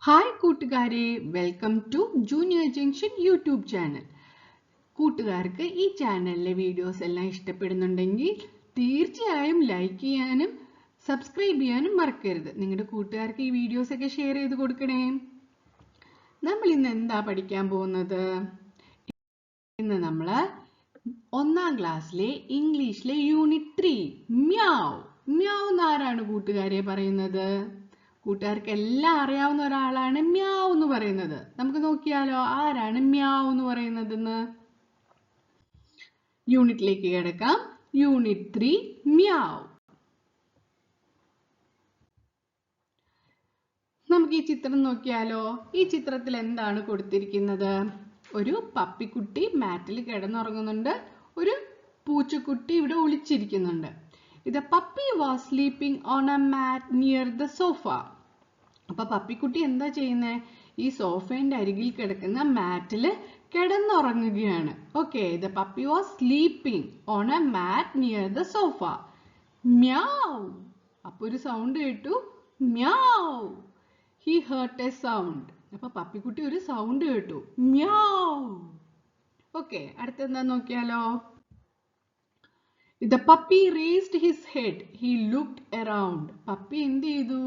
Hi കൂട്ടുകാരെ, welcome to junior junction YouTube channel. കൂട്ടുകാർക്ക് ഈ ചാനലിലെ വീഡിയോസ് എല്ലാം ഇഷ്ടപ്പെടുന്നുണ്ടെങ്കിൽ തീർച്ചയായും ലൈക്ക് ചെയ്യാനും സബ്സ്ക്രൈബ് ചെയ്യാനും മറക്കരുത്. നിങ്ങളുടെ കൂട്ടുകാർക്ക് ഈ വീഡിയോസ് ഒക്കെ ഷെയർ ചെയ്ത് കൊടുക്കണേ. നമ്മൾ ഇന്ന് എന്താ പഠിക്കാൻ പോകുന്നത്? ഇന്ന് നമ്മൾ 1ാം ക്ലാസ്സിലെ ഇംഗ്ലീഷിലെ യൂണിറ്റ് 3 മ്യാവ് മ്യാവ് എന്നാരാണ് കൂട്ടുകാരെ പറയുന്നത്? കൂട്ടുകാർക്ക് എല്ലാം അറിയാവുന്ന ഒരാളാണ് മ്യാവ് എന്ന് പറയുന്നത്. നമുക്ക് നോക്കിയാലോ, ആരാണ് മ്യാവ് എന്ന് പറയുന്നതെന്ന്. യൂണിറ്റിലേക്ക് കിടക്കാം. യൂണിറ്റ് 3 മ്യാവ്. നമുക്ക് ഈ ചിത്രം നോക്കിയാലോ. ഈ ചിത്രത്തിൽ എന്താണ് കൊടുത്തിരിക്കുന്നത്? ഒരു പപ്പിക്കുട്ടി മാറ്റിൽ കിടന്നുറങ്ങുന്നുണ്ട്. ഒരു പൂച്ചക്കുട്ടി ഇവിടെ ഒളിച്ചിരിക്കുന്നുണ്ട്. The puppy was sleeping on a mat near the sofa. അപ്പൊ പപ്പിക്കുട്ടി എന്താ ചെയ്യുന്നത്? ഈ സോഫയുടെ അരികിൽ കിടക്കുന്ന മാറ്റിൽ കിടന്നുറങ്ങുകയാണ്. Okay, the puppy was sleeping on a mat near the sofa. മ്യാവ്. അപ്പൊ ഒരു സൗണ്ട് കേട്ടു, മ്യാവ്. He heard a sound. അപ്പൊ പപ്പിക്കുട്ടി ഒരു സൗണ്ട് കേട്ടു, മ്യാവ്. ഓക്കെ, അടുത്തെന്താ നോക്കിയാലോ. The puppy raised his head. He looked around. Puppy എന്ത് ചെയ്തു?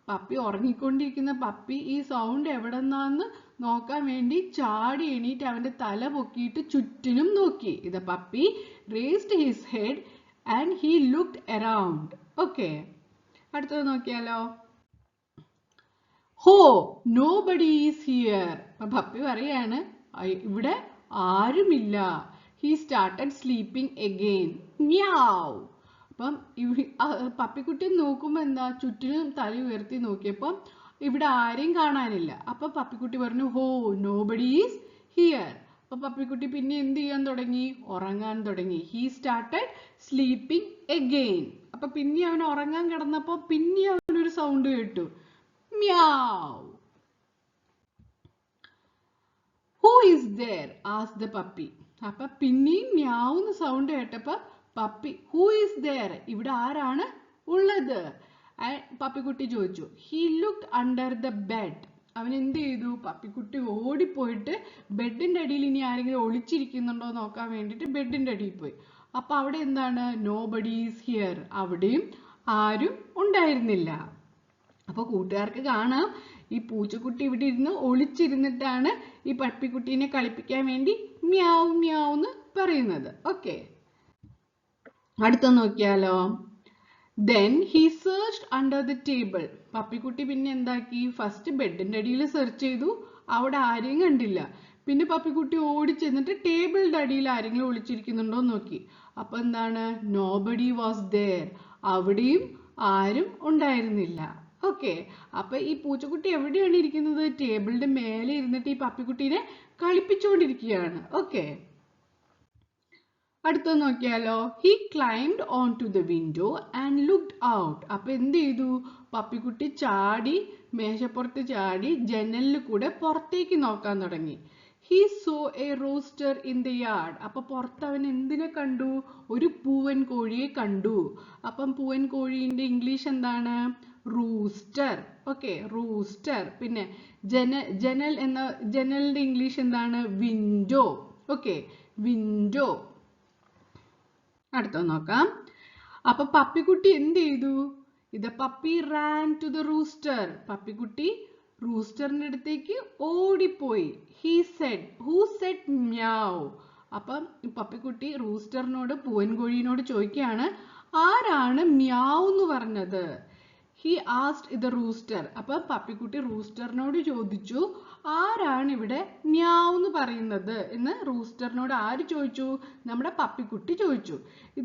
പപ്പി ഉറങ്ങിക്കൊണ്ടിരിക്കുന്ന പപ്പി ഈ സൗണ്ട് എവിടെന്നാന്ന് നോക്കാൻ വേണ്ടി ചാടി എണീറ്റ് അവന്റെ തല പൊക്കിയിട്ട് ചുറ്റിനും നോക്കി. The puppy raised his head and he looked around. Okay, അടുത്തത് നോക്കിയാലോ. ഹോ, nobody is here. പപ്പി പറയാണ് ഇവിടെ ആരുമില്ല. He started sleeping again. Meow. അപ്പം പപ്പിക്കുട്ടി നോക്കുമ്പോ എന്താ, ചുറ്റിനും തല ഉയർത്തി നോക്കിയപ്പം ഇവിടെ ആരെയും കാണാനില്ല. അപ്പൊ പപ്പിക്കുട്ടി പറഞ്ഞു, ഹോ, nobody is here. അപ്പൊ പപ്പിക്കുട്ടി പിന്നെ എന്ത് ചെയ്യാൻ തുടങ്ങി? ഉറങ്ങാൻ തുടങ്ങി. He started sleeping again. അപ്പൊ പിന്നെ അവൻ ഉറങ്ങാൻ കിടന്നപ്പോ പിന്നെ അവനൊരു സൗണ്ട് കേട്ടു, മ്യാവ്. Who is there? asked the puppy. അപ്പൊ പിന്നെയും മ്യാവുന്ന സൗണ്ട് കേട്ടപ്പോ പപ്പി, ഹൂ ഈസ് there? ഇവിടെ ആരാണ് ഉള്ളത്? പപ്പിക്കുട്ടി ചോദിച്ചു. He looked under the bed. അവൻ എന്ത് ചെയ്തു? പപ്പിക്കുട്ടി ഓടിപ്പോയിട്ട് ബെഡിന്റെ അടിയിൽ ഇനി ആരെങ്കിലും ഒളിച്ചിരിക്കുന്നുണ്ടോ നോക്കാൻ വേണ്ടിട്ട് ബെഡിന്റെ അടിയിൽ പോയി. അപ്പൊ അവിടെ എന്താണ്? nobody is here. അവിടെയും ആരും ഉണ്ടായിരുന്നില്ല. അപ്പൊ കൂട്ടുകാർക്ക് കാണാം, ഈ പൂച്ചക്കുട്ടി ഇവിടെ ഇരുന്ന് ഒളിച്ചിരുന്നിട്ടാണ് ഈ പപ്പിക്കുട്ടീനെ കളിപ്പിക്കാൻ വേണ്ടി മ്യാവ് മ്യാവ് എന്ന് പറയുന്നത്. ഓക്കെ, അടുത്ത നോക്കിയാലോ. Then he searched under the table. പപ്പിക്കുട്ടി പിന്നെ എന്താക്കി? ഫസ്റ്റ് ബെഡിന്റെ അടിയിൽ സെർച്ച് ചെയ്തു, അവിടെ ആരെയും കണ്ടില്ല. പിന്നെ പപ്പിക്കുട്ടി ഓടി ചെന്നിട്ട് ടേബിളിന്റെ അടിയിൽ ആരെങ്കിലും ഒളിച്ചിരിക്കുന്നുണ്ടോ നോക്കി. അപ്പൊ എന്താണ്? nobody was there. അവിടെയും ആരും ഉണ്ടായിരുന്നില്ല. ഓക്കെ, അപ്പൊ ഈ പൂച്ചക്കുട്ടി എവിടെയാണ് ഇരിക്കുന്നത്? ടേബിളിന്റെ മേലെ ഇരുന്നിട്ട് ഈ പപ്പിക്കുട്ടീനെ കളിപ്പിച്ചുകൊണ്ടിരിക്കുകയാണ്. ഓക്കെ, അടുത്ത നോക്കിയാലോ. He climbed onto the window and looked out. അപ്പൊ എന്ത് ചെയ്തു? പപ്പിക്കുട്ടി ചാടി, മേശപ്പുറത്ത് ചാടി ജനലിൽ കൂടെ പുറത്തേക്ക് നോക്കാൻ തുടങ്ങി. He saw a rooster in the yard. അപ്പൊ പുറത്ത് അവൻ എന്തിനെ കണ്ടു? ഒരു പൂവൻ കോഴിയെ കണ്ടു. അപ്പം പൂവൻ കോഴീന്റെ ഇംഗ്ലീഷ് എന്താണ്? റൂസ്റ്റർ. Okay, rooster. പിന്നെ ജനലിന്റെ ഇംഗ്ലീഷ് എന്താണ്? വിൻഡോ. Okay, window. അടുത്ത നോക്കാം. അപ്പൊ പപ്പിക്കുട്ടി എന്ത് ചെയ്തു? The puppy ran to the rooster. പപ്പിക്കുട്ടി റൂസ്റ്ററിന്റെ അടുത്തേക്ക് ഓടിപ്പോയി. Who said meow? അപ്പം പപ്പിക്കുട്ടി റൂസ്റ്ററിനോട്, പൂവൻ കോഴിയോട് ചോദിക്കുകയാണ്, ആരാണ് മ്യാവ് എന്ന് പറഞ്ഞത്? He asked the rooster. അപ്പൊ പപ്പിക്കുട്ടി റൂസ്റ്ററിനോട് ചോദിച്ചു, ആരാണ് ഇവിടെ മ്യാവ് എന്ന് പറയുന്നത് എന്ന് റൂസ്റ്ററിനോട് ആര് ചോദിച്ചു? നമ്മുടെ പപ്പിക്കുട്ടി ചോദിച്ചു.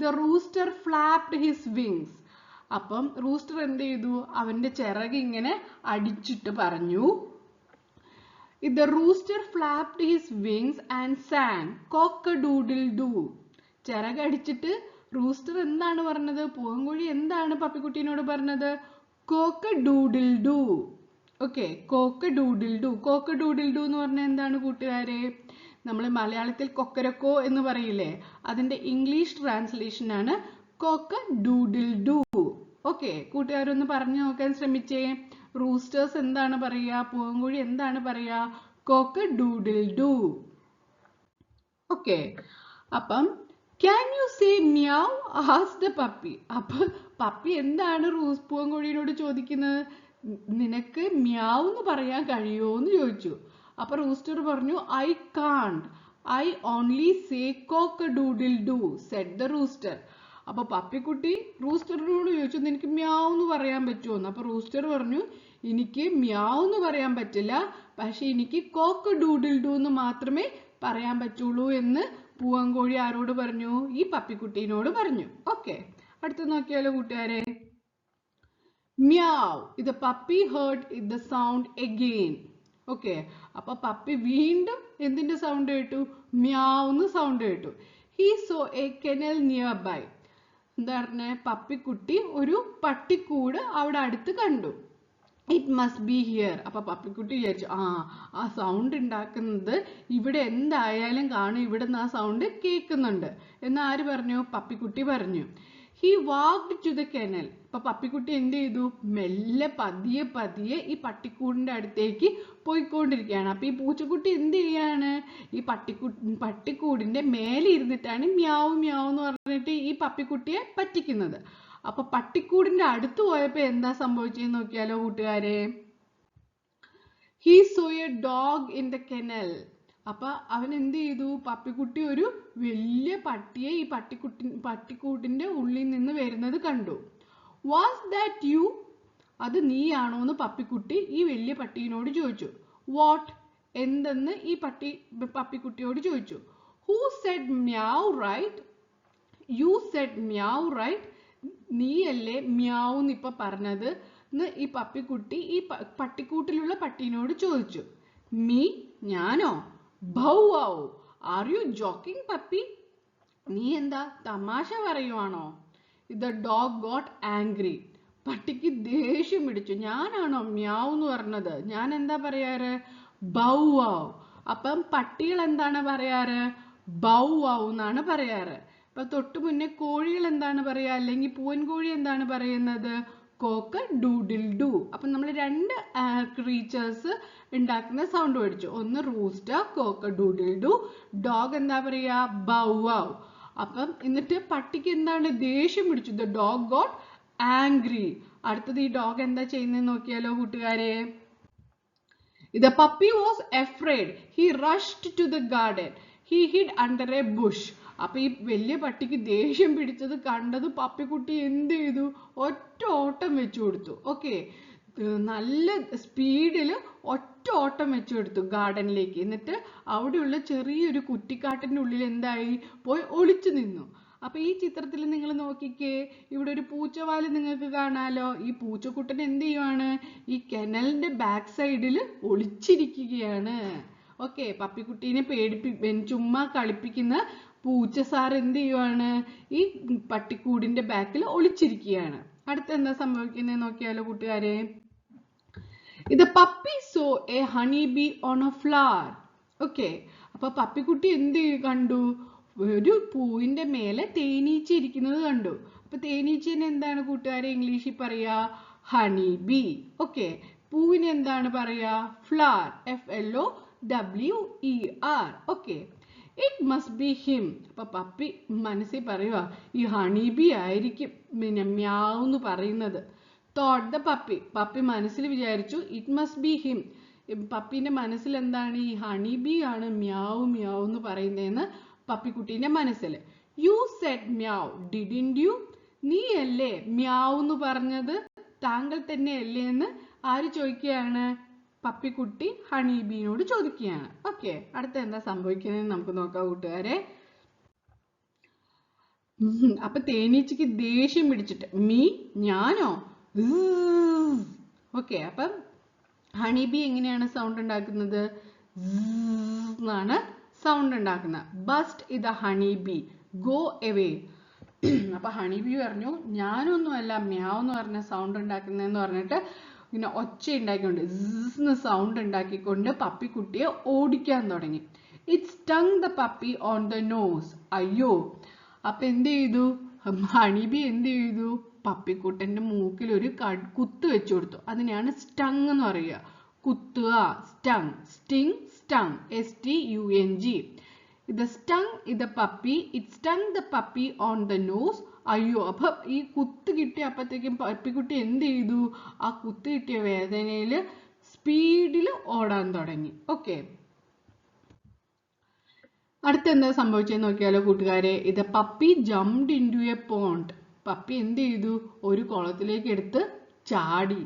The rooster flapped his wings. അപ്പം റൂസ്റ്റർ എന്ത് ചെയ്തു? അവന്റെ ചിറക് ഇങ്ങനെ അടിച്ചിട്ട് പറഞ്ഞു. The rooster flapped his wings and sang cock-a-doodle-doo. ചിറക് അടിച്ചിട്ട് റൂസ്റ്റർ എന്താണ് പറഞ്ഞത്? പൂവൻകോഴി എന്താണ് പപ്പിക്കുട്ടീനോട് പറഞ്ഞത്? cock-a-doodle-doo. Okay, cock-a-doodle-doo. cock-a-doodle-doo എന്ന് പറഞ്ഞാൽ എന്താണ് കൂട്ടുകാരെ? നമ്മൾ മലയാളത്തിൽ കൊക്കരക്കോ എന്ന് പറയില്ലേ, അതിന്റെ ഇംഗ്ലീഷ് ട്രാൻസ്ലേഷൻ ആണ് cock-a-doodle-doo. ഓക്കെ, കൂട്ടുകാരൊന്ന് പറഞ്ഞു നോക്കാൻ ശ്രമിച്ചേ. റൂസ്റ്റേഴ്സ് എന്താണ് പറയാ, പൂവൻകോഴി എന്താണ് പറയാ, കോക്ക് ഡൂഡിൽ ഡൂ. ഓക്കെ, അപ്പം can you say meow asked the puppy. അപ്പൊ പപ്പി എന്താണ് പൂവൻകോഴിയോട് ചോദിക്കുന്നത്, നിനക്ക് മ്യാവ് എന്ന് പറയാൻ കഴിയുമോ എന്ന് ചോദിച്ചു. അപ്പൊ റൂസ്റ്റർ പറഞ്ഞു I can't, I only say cock doodle doo said the rooster. അപ്പൊ പപ്പിക്കുട്ടി റൂസ്റ്ററിനോട് ചോദിച്ചു നിനക്ക് മ്യാവ് എന്ന് പറയാൻ പറ്റുമോന്ന്. അപ്പൊ റൂസ്റ്റർ പറഞ്ഞു എനിക്ക് മ്യാവ് എന്ന് പറയാൻ പറ്റില്ല, പക്ഷെ എനിക്ക് കോക്ക് ഡൂഡിൽ ഡൂ എന്ന് മാത്രമേ പറയാൻ പറ്റുള്ളൂ എന്ന് പൂവൻകോഴി ആരോട് പറഞ്ഞു, ഈ പപ്പിക്കുട്ടീനോട് പറഞ്ഞു. ഓക്കെ, അടുത്ത് നോക്കിയാലോ കൂട്ടുകാരെ. മ്യാവ്, ഇത് puppy heard the sound again. Okay, അപ്പൊ പപ്പി വീണ്ടും എന്തിന്റെ സൗണ്ട് കേട്ടു, മ്യാവ് സൗണ്ട് കേട്ടു. He saw a kennel nearby. എന്താ പറഞ്ഞ, പപ്പിക്കുട്ടി ഒരു പട്ടിക്കൂട് അവിടെ അടുത്ത് കണ്ടു. It must be here. അപ്പൊ പപ്പിക്കുട്ടി വിചാരിച്ചു ആ സൗണ്ട് ഉണ്ടാക്കുന്നത് ഇവിടെ എന്തായാലും കാണും, ഇവിടെ നിന്ന് ആ സൗണ്ട് കേൾക്കുന്നുണ്ട് എന്ന് ആര് പറഞ്ഞു, പപ്പിക്കുട്ടി പറഞ്ഞു. He walked to the kennel. അപ്പൊ പപ്പിക്കുട്ടി എന്ത് ചെയ്തു, മെല്ലെ പതിയെ പതിയെ ഈ പട്ടിക്കൂടിന്റെ അടുത്തേക്ക് പോയിക്കൊണ്ടിരിക്കുകയാണ്. അപ്പൊ ഈ പൂച്ചക്കുട്ടി എന്ത് ചെയ്യാണ്, ഈ പട്ടിക്കൂടിന്റെ മേലെ ഇരുന്നിട്ടാണ് മ്യാവ് മ്യാവ് എന്ന് പറഞ്ഞിട്ട് ഈ പപ്പിക്കുട്ടിയെ പറ്റിക്കുന്നത്. അപ്പൊ പട്ടിക്കൂടിന്റെ അടുത്ത് പോയപ്പോ എന്താ സംഭവിച്ചെന്ന് നോക്കിയാലോ കൂട്ടുകാരെ. He saw A dog in the kennel. അപ്പൊ അവൻ എന്ത് ചെയ്തു, പപ്പിക്കുട്ടി ഒരു വലിയ പട്ടിയെ ഈ പട്ടിക്കൂട്ടിന്റെ ഉള്ളിൽ നിന്ന് വരുന്നത് കണ്ടു. വാസ് ദാറ്റ് യു, അത് നീയാണോ എന്ന് പപ്പിക്കുട്ടി ഈ വലിയ പട്ടീനോട് ചോദിച്ചു. വാട്ട്, എന്തെന്ന് ഈ പപ്പിക്കുട്ടിയോട് ചോദിച്ചു. Who said meow right, you said meow right, നീയല്ലേ മ്യാവ് എന്ന് ഇപ്പൊ പറഞ്ഞത് എന്ന് ഈ പപ്പിക്കുട്ടി ഈ പട്ടിക്കൂട്ടിലുള്ള പട്ടീനോട് ചോദിച്ചു. മീ, ഞാനോ, bow wow, are you joking puppy, നീ എന്താ തമാശ പറയുവാണോ. The dog got angry. പട്ടിക്ക് ദേഷ്യം പിടിച്ചു. ഞാനാണോ മ്യാവ് എന്ന് പറഞ്ഞത്, ഞാൻ എന്താ പറയാറ്, ഭൗ വൗ. അപ്പം പട്ടികൾ എന്താണ് പറയാറ്, ഭൗ വൗ എന്നാണ് പറയാറ്. ഇപ്പൊ തൊട്ടു മുന്നേ കോഴികൾ എന്താണ് പറയാ, അല്ലെങ്കിൽ പൂവൻകോഴി എന്താണ് പറയുന്നത്, കോക്ക് ഡൂഡിൽ ഡൂ. അപ്പൊ നമ്മൾ രണ്ട് ക്രീച്ചേഴ്സ് ഉണ്ടാക്കുന്ന സൗണ്ട് പഠിച്ചു. ഒന്ന് rooster, cock doodle doo. Dog എന്താ പറയാ, ബൗ വൗ. അപ്പം എന്നിട്ട് പട്ടിക്ക് എന്താണ് ദേഷ്യം പിടിച്ചു. The dog got angry. അടുത്തത് ഈ ഡോഗ് എന്താ ചെയ്യുന്നത് നോക്കിയാലോ കൂട്ടുകാരെ. The puppy was afraid. He rushed to the garden. He hid under a bush. അപ്പൊ ഈ വലിയ പട്ടിക്ക് ദേഷ്യം പിടിച്ചത് കണ്ടത് പപ്പിക്കുട്ടി എന്ത് ചെയ്തു, ഒറ്റ ഓട്ടം വെച്ചു കൊടുത്തു. ഓക്കെ, നല്ല സ്പീഡിൽ ഒറ്റ ഓട്ടം വെച്ചു കൊടുത്തു ഗാർഡനിലേക്ക്. എന്നിട്ട് അവിടെയുള്ള ചെറിയൊരു കുറ്റിക്കാട്ടിന്റെ ഉള്ളിൽ എന്തായി, പോയി ഒളിച്ചു നിന്നു. അപ്പൊ ഈ ചിത്രത്തിൽ നിങ്ങൾ നോക്കിക്കേ, ഇവിടെ ഒരു പൂച്ചവാല് നിങ്ങൾക്ക് കാണാലോ. ഈ പൂച്ചക്കുട്ടൻ എന്ത് ചെയ്യുവാണ്, ഈ കെനലിന്റെ ബാക്ക് സൈഡിൽ ഒളിച്ചിരിക്കുകയാണ്. ഓക്കെ, പപ്പിക്കുട്ടീനെ ചുമ്മാ കളിപ്പിക്കുന്ന പൂച്ച സാർ എന്ത് ചെയ്യുവാണ്, ഈ പട്ടിക്കൂടിന്റെ ബാക്കിൽ ഒളിച്ചിരിക്കുകയാണ്. അടുത്ത എന്താ സംഭവിക്കുന്നത് നോക്കിയാലോ കൂട്ടുകാരെ. ഇത് puppy so A honey bee on A flower. Okay, അപ്പൊ പപ്പിക്കുട്ടി എന്ത് കണ്ടു, ഒരു പൂവിന്റെ മേലെ തേനീച്ച ഇരിക്കുന്നത് കണ്ടു. അപ്പൊ തേനീച്ചനെ എന്താണ് കൂട്ടുകാരെ ഇംഗ്ലീഷിൽ പറയാ, ഹണി ബി. ഓക്കെ, പൂവിന് എന്താണ് പറയാ, flower, FLOWER. Okay, it must B him. അപ്പൊ പപ്പി മനസ്സിൽ പറയുക, ഈ ഹണി ബി ആയിരിക്കും പിന്നെ മ്യാവ് എന്ന് പറയുന്നത്. Thought the puppy. പപ്പി മനസ്സിൽ വിചാരിച്ചു ഇറ്റ് മസ്റ്റ് ബി ഹിം. പപ്പിന്റെ മനസ്സിൽ എന്താണ്, ഈ ഹണി ബി ആണ് മ്യാവ് മ്യാവ് എന്ന് പറയുന്നതെന്ന് പപ്പിക്കുട്ടീന്റെ മനസ്സിൽ. യു സെഡ് മ്യാവ് ഡിഡിന്റ് യു, നീ അല്ലേ മ്യാവ് എന്ന് പറഞ്ഞത്, താങ്കൾ തന്നെ അല്ലേ എന്ന് ആര് ചോദിക്കുകയാണ്, പപ്പിക്കുട്ടി ഹണി ബീനോട് ചോദിക്കുകയാണ്. ഓക്കെ, അടുത്ത എന്താ സംഭവിക്കുന്നത് നമുക്ക് നോക്കാം കൂട്ടുകാരെ. അപ്പൊ തേനീച്ചക്ക് ദേഷ്യം പിടിച്ചിട്ട്, മീ, ഞാനോ. ഓക്കെ, അപ്പം ഹണി ബി എങ്ങനെയാണ് സൗണ്ട് ഉണ്ടാക്കുന്നത്, എന്നാണ് സൗണ്ട് ഉണ്ടാക്കുന്നത്. ബസ്റ്റ് ഇത് ഹണി ബി, ഗോ എവേ. അപ്പൊ ഹണി ബി പറഞ്ഞു ഞാനൊന്നുമല്ല മ്യാവ് എന്ന് പറഞ്ഞ സൗണ്ട് ഉണ്ടാക്കുന്നതെന്ന് പറഞ്ഞിട്ട് ഇങ്ങനെ ഒച്ച ഉണ്ടാക്കിക്കൊണ്ട് സൗണ്ട് ഉണ്ടാക്കിക്കൊണ്ട് പപ്പിക്കുട്ടിയെ ഓടിക്കാൻ തുടങ്ങി. It stung the puppy on the nose. അയ്യോ, അപ്പൊ എന്ത് ചെയ്തു, ഹണി ബി എന്ത് ചെയ്തു, പപ്പിക്കുട്ടന്റെ മൂക്കിൽ ഒരു കുത്ത് വെച്ചു കൊടുത്തു. അതിനെയാണ് സ്റ്റങ് എന്ന് പറയുക. കുത്തുക, സ്റ്റങ്. Sting, സ്റ്റങ്. STUNG. The stung the puppy. It stung the puppy on the nose. അയ്യോ, അപ്പൊ ഈ കുത്ത് കിട്ടിയപ്പോഴത്തേക്കും പപ്പിക്കുട്ടി എന്ത് ചെയ്തു? ആ കുത്ത് കിട്ടിയ വേദനയില് സ്പീഡിൽ ഓടാൻ തുടങ്ങി. ഓക്കെ, അടുത്ത എന്താ സംഭവിച്ചെന്ന് നോക്കിയാലോ കൂട്ടുകാരെ. ഇത് puppy jumped into a pond. Puppy എന്ത് ചെയ്തു? ഒരു കുളത്തിലേക്ക് എടുത്ത് ചാടി.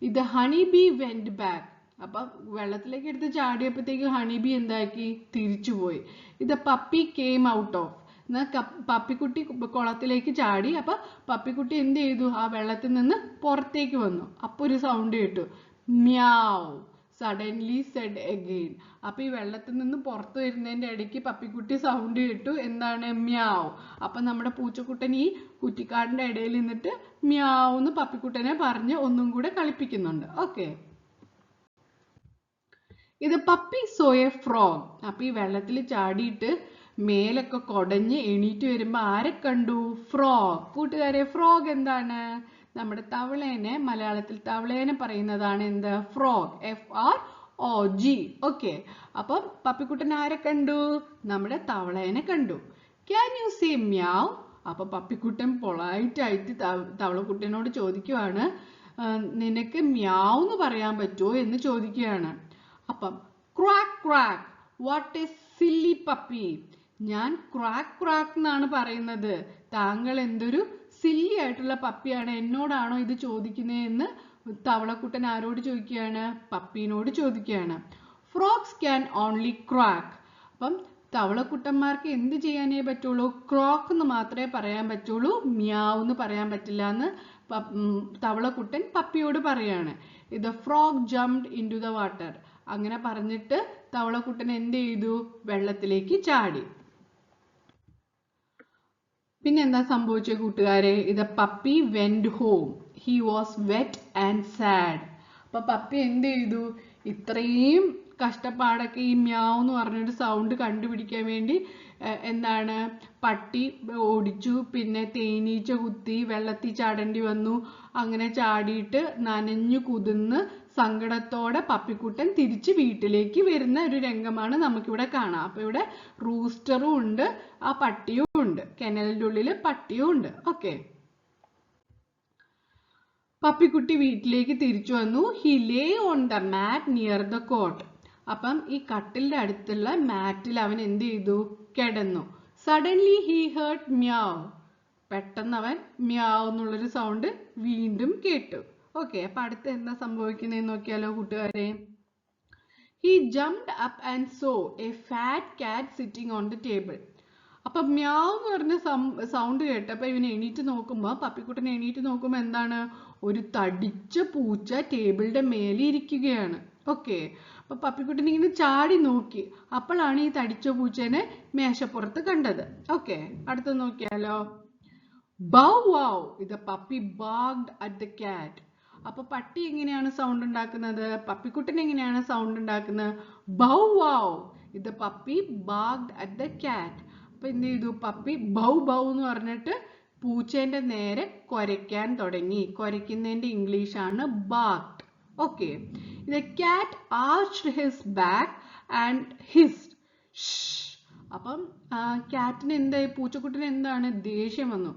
ഇത് ഹണി ബി വെന്റ് ബാക്ക്. അപ്പൊ വെള്ളത്തിലേക്ക് എടുത്ത് ചാടിയപ്പോഴത്തേക്ക് ഹണി ബി എന്താക്കി? തിരിച്ചുപോയി. ഇത് പപ്പി കെയിം ഔട്ട് ഓഫ്. പപ്പിക്കുട്ടി കുളത്തിലേക്ക് ചാടി. അപ്പൊ പപ്പിക്കുട്ടി എന്ത് ചെയ്തു? ആ വെള്ളത്തിൽ നിന്ന് പുറത്തേക്ക് വന്നു. അപ്പൊ ഒരു സൗണ്ട് കേട്ടു, മ്യാവ്. Suddenly Z again. അപ്പൊ ഈ വെള്ളത്തിൽ നിന്ന് പുറത്തു വരുന്നതിന്റെ ഇടയ്ക്ക് പപ്പിക്കുട്ടി സൗണ്ട് കേട്ടു. എന്താണ്? മ്യാവ്. അപ്പൊ നമ്മുടെ പൂച്ചക്കുട്ടൻ ഈ കുറ്റിക്കാടിന്റെ ഇടയിൽ നിന്നിട്ട് മ്യാവ് എന്ന് പപ്പിക്കുട്ടനെ പറഞ്ഞ് ഒന്നും കൂടെ കളിപ്പിക്കുന്നുണ്ട്. ഓക്കെ, ഇത് പപ്പി സോ എ ഫ്രോഗ്. അപ്പൊ ഈ വെള്ളത്തിൽ ചാടിയിട്ട് മേലൊക്കെ കൊടഞ്ഞ് എണീറ്റ് വരുമ്പോ ആരെ കണ്ടു? ഫ്രോഗ്. കൂട്ടുകാരെ, ഫ്രോഗ് എന്താണ്? നമ്മുടെ തവളേനെ, മലയാളത്തിൽ തവളേനെ പറയുന്നതാണ് എന്ത്? ഫ്രോഗ്. FROG. ഓക്കെ, അപ്പൊ പപ്പിക്കുട്ടൻ ആരെ കണ്ടു? നമ്മുടെ തവളേനെ കണ്ടു. Can you say meow? അപ്പൊ പപ്പിക്കുട്ടൻ പൊളൈറ്റ് ആയിട്ട് തവളക്കുട്ടനോട് ചോദിക്കുവാണ്, നിനക്ക് മ്യാവ് എന്ന് പറയാൻ പറ്റുമോ എന്ന് ചോദിക്കുകയാണ്. അപ്പം crack crack, what is silly puppy? ഞാൻ ക്രാക്ക് ക്രാക്ക് എന്നാണ് പറയുന്നത്. താങ്കൾ എന്തൊരു സില്ലി ആയിട്ടുള്ള പപ്പിയാണ്, എന്നോടാണോ ഇത് ചോദിക്കുന്നതെന്ന് തവളക്കുട്ടൻ ആരോട് ചോദിക്കുകയാണ്? പപ്പീനോട് ചോദിക്കുകയാണ്. Frogs can only crack. അപ്പം തവളക്കുട്ടന്മാർക്ക് എന്ത് ചെയ്യാനേ പറ്റുള്ളൂ? ക്രോക്ക് എന്ന് മാത്രമേ പറയാൻ പറ്റുള്ളൂ, മ്യാവ് എന്ന് പറയാൻ പറ്റില്ല എന്ന് തവളക്കുട്ടൻ പപ്പിയോട് പറയാണ്. ഇത് frog jumped into the water. അങ്ങനെ പറഞ്ഞിട്ട് തവളക്കുട്ടൻ എന്ത് ചെയ്തു? വെള്ളത്തിലേക്ക് ചാടി. പിന്നെ എന്താ സംഭവിച്ച കൂട്ടുകാരെ? ഇത് puppy went home. He was wet and sad. അപ്പൊ പപ്പി എന്ത് ചെയ്തു? ഇത്രയും കഷ്ടപ്പാടൊക്കെ ഈ മ്യാവ് എന്ന് പറഞ്ഞൊരു സൗണ്ട് കണ്ടുപിടിക്കാൻ വേണ്ടി എന്താണ്, പട്ടി ഓടിച്ചു, പിന്നെ തേനീച്ച കുത്തി, വെള്ളത്തിൽ ചാടേണ്ടി വന്നു. അങ്ങനെ ചാടിയിട്ട് നനഞ്ഞു കുതിർന്ന് സങ്കടത്തോടെ പപ്പിക്കുട്ടൻ തിരിച്ച് വീട്ടിലേക്ക് വരുന്ന ഒരു രംഗമാണ് നമുക്കിവിടെ കാണാം. അപ്പൊ ഇവിടെ റൂസ്റ്ററും ഉണ്ട്, ആ പട്ടിയും ഉണ്ട്, കെനലിന്റെ ഉള്ളിൽ പട്ടിയും ഉണ്ട്. ഓക്കെ, പപ്പിക്കുട്ടി വീട്ടിലേക്ക് തിരിച്ചു വന്നു. He lay on the mat near the cot. അപ്പം ഈ കട്ടിലിന്റെ അടുത്തുള്ള മാറ്റിൽ അവൻ എന്ത് ചെയ്തു? കിടന്നു. Suddenly he heard meow. പെട്ടെന്ന് അവൻ മ്യാവ് എന്നുള്ളൊരു സൗണ്ട് വീണ്ടും കേട്ടു. ഓക്കെ, അപ്പൊ അടുത്ത് എന്താ സംഭവിക്കുന്നതെന്ന് നോക്കിയാലോ കൂട്ടുകാരെ. He jumped up and so A fat കാറ്റ് സിറ്റിംഗ് ഓൺ ദ ടേബിൾ. അപ്പൊ മ്യാവ് എന്ന് പറഞ്ഞ സൗണ്ട് കേട്ടപ്പോ ഇവന് എണീറ്റ് നോക്കുമ്പോ, പപ്പിക്കുട്ടൻ എണീറ്റ് നോക്കുമ്പോ എന്താണ്? ഒരു തടിച്ച പൂച്ച ടേബിളിന്റെ മേലെ ഇരിക്കുകയാണ്. ഓക്കെ, അപ്പൊ പപ്പിക്കുട്ടൻ ഇങ്ങനെ ചാടി നോക്കി. അപ്പോഴാണ് ഈ തടിച്ച പൂച്ചേനെ മേശപ്പുറത്ത് കണ്ടത്. ഓക്കെ, അടുത്ത് നോക്കിയാലോ. Bow wow. ഇത് പപ്പി ബാഗ്ഡ് അറ്റ് ദ കാറ്റ്. അപ്പൊ പട്ടി എങ്ങനെയാണ് സൗണ്ട് ഉണ്ടാക്കുന്നത്? പപ്പിക്കുട്ടൻ എങ്ങനെയാണ് സൗണ്ട് ഉണ്ടാക്കുന്നത്? Bow wow. ഇത് പപ്പി ബാഗ്ഡ് അറ്റ് ദ കാറ്റ്. അപ്പൊ എന്ത് ചെയ്തു? പപ്പി ബൗ ബൗ എന്ന് പറഞ്ഞിട്ട് പൂച്ചേന്റെ നേരെ കുരയ്ക്കാൻ തുടങ്ങി. കുരയ്ക്കുന്നതിന്റെ ഇംഗ്ലീഷ് ആണ് barked. Okay, the cat arched his back and hissed. അപ്പം കാറ്റിന് എന്തായി? പൂച്ചക്കുട്ടിന് എന്താണ്? ദേഷ്യം വന്നു.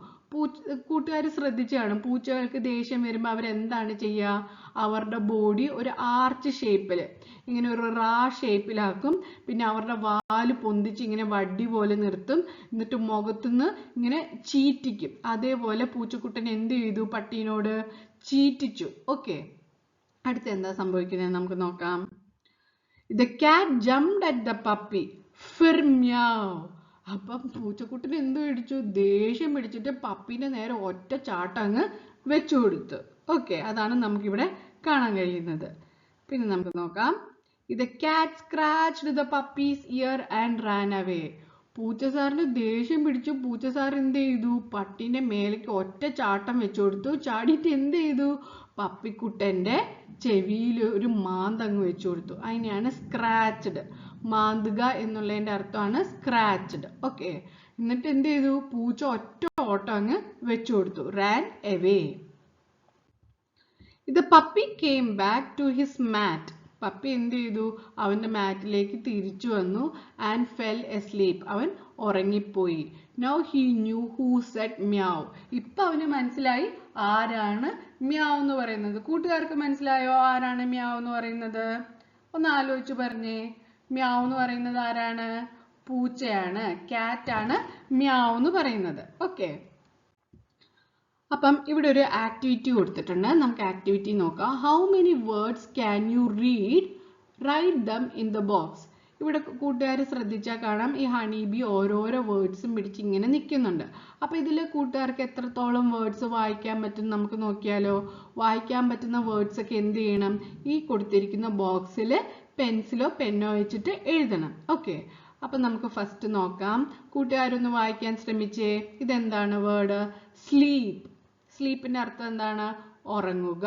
കൂട്ടുകാർ ശ്രദ്ധിച്ചാണ്, പൂച്ചകൾക്ക് ദേഷ്യം വരുമ്പോൾ അവരെന്താണ് ചെയ്യുക? അവരുടെ ബോഡി ഒരു ആർച്ച് ഷേപ്പിൽ, ഇങ്ങനെ ഒരു റാ ഷേപ്പിലാക്കും. പിന്നെ അവരുടെ വാല് പൊന്തിച്ച് ഇങ്ങനെ വടി പോലെ നിർത്തും. എന്നിട്ട് മുഖത്തുനിന്ന് ഇങ്ങനെ ചീറ്റിക്കും. അതേപോലെ പൂച്ചക്കുട്ടൻ എന്ത് ചെയ്തു? പട്ടീനോട് ചീറ്റിച്ചു. ഓക്കെ, അടുത്ത് എന്താ സംഭവിക്കുന്നത് നമുക്ക് നോക്കാം. The cat jumped at the puppy. Fir meow. അപ്പം പൂച്ചക്കുട്ടൻ എന്ത് പിടിച്ചു? ദേഷ്യം പിടിച്ചിട്ട് പപ്പീനെ നേരെ ഒറ്റ ചാട്ടങ്ങ് വെച്ചു കൊടുത്തു. ഓക്കെ, അതാണ് നമുക്കിവിടെ കാണാൻ കഴിയുന്നത്. പിന്നെ നമുക്ക് നോക്കാം. The cat scratched the puppy's ear and ran away. പൂച്ചസാറിന് ദേഷ്യം പിടിച്ചു. പൂച്ചസാർ എന്ത് ചെയ്തു? പട്ടീന്റെ മേലേക്ക് ഒറ്റ ചാട്ടം വെച്ചു കൊടുത്തു. ചാടിയിട്ട് എന്ത് ചെയ്തു? പപ്പിക്കുട്ടന്റെ ചെവിയിൽ ഒരു മാന്തങ്ങ് വെച്ചു കൊടുത്തു. അതിനെയാണ് സ്ക്രാച്ച്ഡ്. മാന്തുക എന്നുള്ളതിന്റെ അർത്ഥമാണ് സ്ക്രാച്ച്ഡ്. ഓക്കെ, എന്നിട്ട് എന്ത് ചെയ്തു? പൂച്ച ഒറ്റ ഓട്ടം അങ്ങ് വെച്ചു കൊടുത്തു. ran away. The puppy came back to his mat. Puppy എന്ത് ചെയ്തു? അവന്റെ മാറ്റിലേക്ക് തിരിച്ചു വന്നു. and fell asleep. അവൻ ഉറങ്ങിപ്പോയി. Now he knew who said meow. ഇപ്പൊ അവന് മനസ്സിലായി ആരാണ് മ്യാവ് എന്ന് പറയുന്നത്. കൂട്ടുകാർക്ക് മനസ്സിലായോ ആരാണ് മ്യാവ് എന്ന് പറയുന്നത്? ഒന്ന് ആലോചിച്ച് പറഞ്ഞേ. മ്യാവ് എന്ന് പറയുന്നത് ആരാണ്? പൂച്ചയാണ്. കാറ്റ് ആണ് മ്യാവ് എന്ന് പറയുന്നത്. ഓക്കെ, അപ്പം ഇവിടെ ഒരു ആക്ടിവിറ്റി കൊടുത്തിട്ടുണ്ട്. നമുക്ക് ആക്ടിവിറ്റി നോക്കാം. How many words can you read? Write them in the box. ഇവിടെ കൂട്ടുകാർ ശ്രദ്ധിച്ചാൽ കാണാം ഈ ഹണി ബി ഓരോരോ വേർഡ്സും പിടിച്ച് ഇങ്ങനെ നിൽക്കുന്നുണ്ട്. അപ്പോൾ ഇതിൽ കൂട്ടുകാർക്ക് എത്രത്തോളം വേർഡ്സ് വായിക്കാൻ പറ്റും നമുക്ക് നോക്കിയാലോ. വായിക്കാൻ പറ്റുന്ന വേർഡ്സ് ഒക്കെ എന്ത് ചെയ്യണം? ഈ കൊടുത്തിരിക്കുന്ന ബോക്സിൽ പെൻസിലോ പെന്നോ വെച്ചിട്ട് എഴുതണം. ഓക്കെ, അപ്പം നമുക്ക് ഫസ്റ്റ് നോക്കാം. കൂട്ടുകാരൊന്ന് വായിക്കാൻ ശ്രമിച്ചേ. ഇതെന്താണ് വേർഡ്? സ്ലീപ്പ്. സ്ലീപ്പിന്റെ അർത്ഥം എന്താണ്? ഉറങ്ങുക.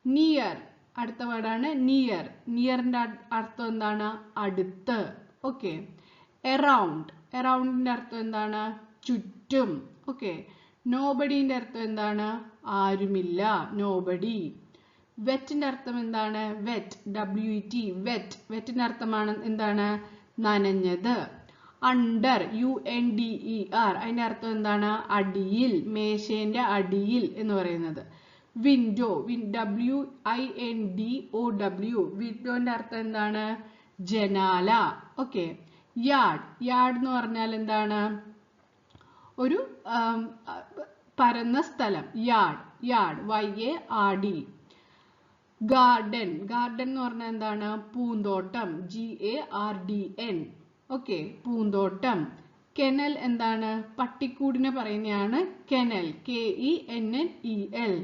നിയർ, അടുത്ത വേർഡാണ് നിയർ. നിയറിന്റെ അർത്ഥം എന്താണ്? അടുത്ത്. ഓക്കെ. എറൗണ്ട്, എറൗണ്ടിന്റെ അർത്ഥം എന്താണ്? ചുറ്റും. ഓക്കെ. നോബഡിന്റെ അർത്ഥം എന്താണ്? ആരുമില്ല, നോബഡി. വെറ്റിന്റെ അർത്ഥം എന്താണ്? Wet, WET, wet. വെറ്റിന്റെ അർത്ഥമാണ് എന്താണ്? നനഞ്ഞത്. അണ്ടർ, UNDER, അതിന്റെ അർത്ഥം എന്താണ്? അടിയിൽ, മേശേന്റെ അടിയിൽ എന്ന് പറയുന്നത്. വിൻഡോ, WINDOW, വിൻഡോന്റെ അർത്ഥം എന്താണ്? ജനാല. ഓക്കെ. യാർഡ്, യാർഡ് എന്ന് പറഞ്ഞാൽ എന്താണ്? ഒരു പരന്ന സ്ഥലം. Yard, yard, YARD. Garden, garden എന്ന് പറഞ്ഞാൽ എന്താണ്? പൂന്തോട്ടം, GARDN. ഓക്കെ, പൂന്തോട്ടം. കെനൽ എന്താണ്? പട്ടിക്കൂടിനെ പറയുന്നതാണ് കെനൽ, KENNEL.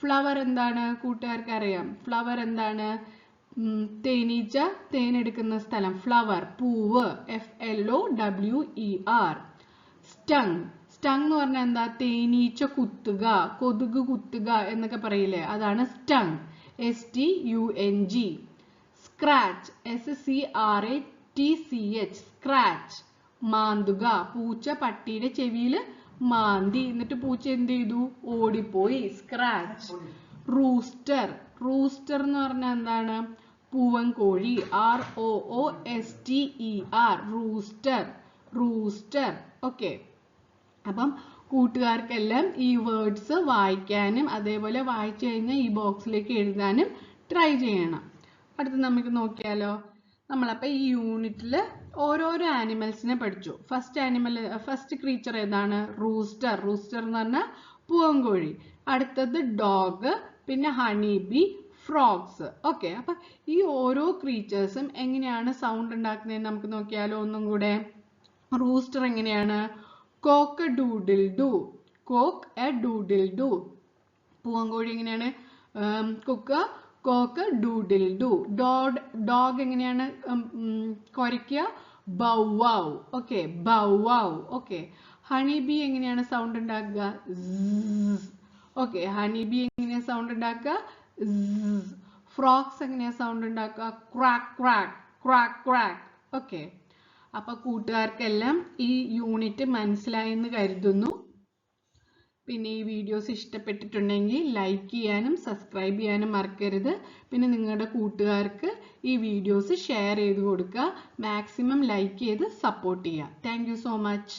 ഫ്ലവർ എന്താണ്? കൂട്ടുകാർക്ക് അറിയാം. ഫ്ലവർ എന്താണ്? തേനീച്ച തേനെടുക്കുന്ന സ്ഥലം. ഫ്ലവർ, പൂവ്, FLOWER. സ്റ്റങ്, സ്റ്റങ് എന്ന് പറഞ്ഞാൽ എന്താ? തേനീച്ച കുത്തുക, കൊതുക് കുത്തുക എന്നൊക്കെ പറയില്ലേ, അതാണ് സ്റ്റങ്, STUNG. Scratch, SCRATCH, scratch. മാന്തുക, പൂച്ച പട്ടിയുടെ ചെവിയിൽ മാന്തി എന്നിട്ട് പൂച്ച എന്ത് ചെയ്തു? ഓടിപ്പോയി. സ്ക്രാച്ച്. റൂസ്റ്റർ, റൂസ്റ്റർ എന്ന് പറഞ്ഞാൽ എന്താണ്? പൂവൻ കോഴി, ROOSTER, റൂസ്റ്റർ, റൂസ്റ്റർ. ഓക്കെ, അപ്പം കൂട്ടുകാർക്കെല്ലാം ഈ വേർഡ്സ് വായിക്കാനും അതേപോലെ വായിച്ചു കഴിഞ്ഞാൽ ഈ ബോക്സിലേക്ക് എഴുതാനും ട്രൈ ചെയ്യണം. അടുത്ത് നമുക്ക് നോക്കിയാലോ. നമ്മളപ്പോൾ ഈ യൂണിറ്റിൽ ഓരോരോ ആനിമൽസിനെ പഠിച്ചു. ഫസ്റ്റ് ക്രീച്ചർ ഏതാണ്? റൂസ്റ്റർ. റൂസ്റ്റർ എന്ന് പറഞ്ഞാൽ പൂവൻകോഴി. അടുത്തത് ഡോഗ്, പിന്നെ ഹണി ബി, ഫ്രോഗ്സ്. ഓക്കെ, അപ്പം ഈ ഓരോ ക്രീച്ചേഴ്സും എങ്ങനെയാണ് സൗണ്ട് ഉണ്ടാക്കുന്നതെന്ന് നമുക്ക് നോക്കിയാലോ ഒന്നും കൂടെ. റൂസ്റ്റർ എങ്ങനെയാണ്? Cock doodle do, cock a doodle do. പൂവൻകോഴി എങ്ങനെയാണ്? Cock doodle do. ഡോഗ് എങ്ങനെയാണ് കുരയ്ക്കുക? Bow wow. Okay, bow wow. Okay. Honey bee എങ്ങനെയാണ് സൗണ്ട് ഉണ്ടാക്കുക? ഓക്കെ, ഹണി ബി എങ്ങനെയാണ് സൗണ്ട് ഉണ്ടാക്കുക? ഫ്രോഗ്സ് എങ്ങനെയാണ് സൗണ്ട് ഉണ്ടാക്കുക? Croak croak, croak croak. Okay, അപ്പൊ കൂട്ടുകാർക്കെല്ലാം ഈ യൂണിറ്റ് മനസ്സിലായെന്ന് കരുതുന്നു. പിന്നെ ഈ വീഡിയോസ് ഇഷ്ടപ്പെട്ടിട്ടുണ്ടെങ്കിൽ ലൈക്ക് ചെയ്യാനും സബ്സ്ക്രൈബ് ചെയ്യാനും മറക്കരുത്. പിന്നെ നിങ്ങളുടെ കൂട്ടുകാർക്ക് ഈ വീഡിയോസ് ഷെയർ ചെയ്ത് കൊടുക്കുക. മാക്സിമം ലൈക്ക് ചെയ്ത് സപ്പോർട്ട് ചെയ്യുക. Thank you so much.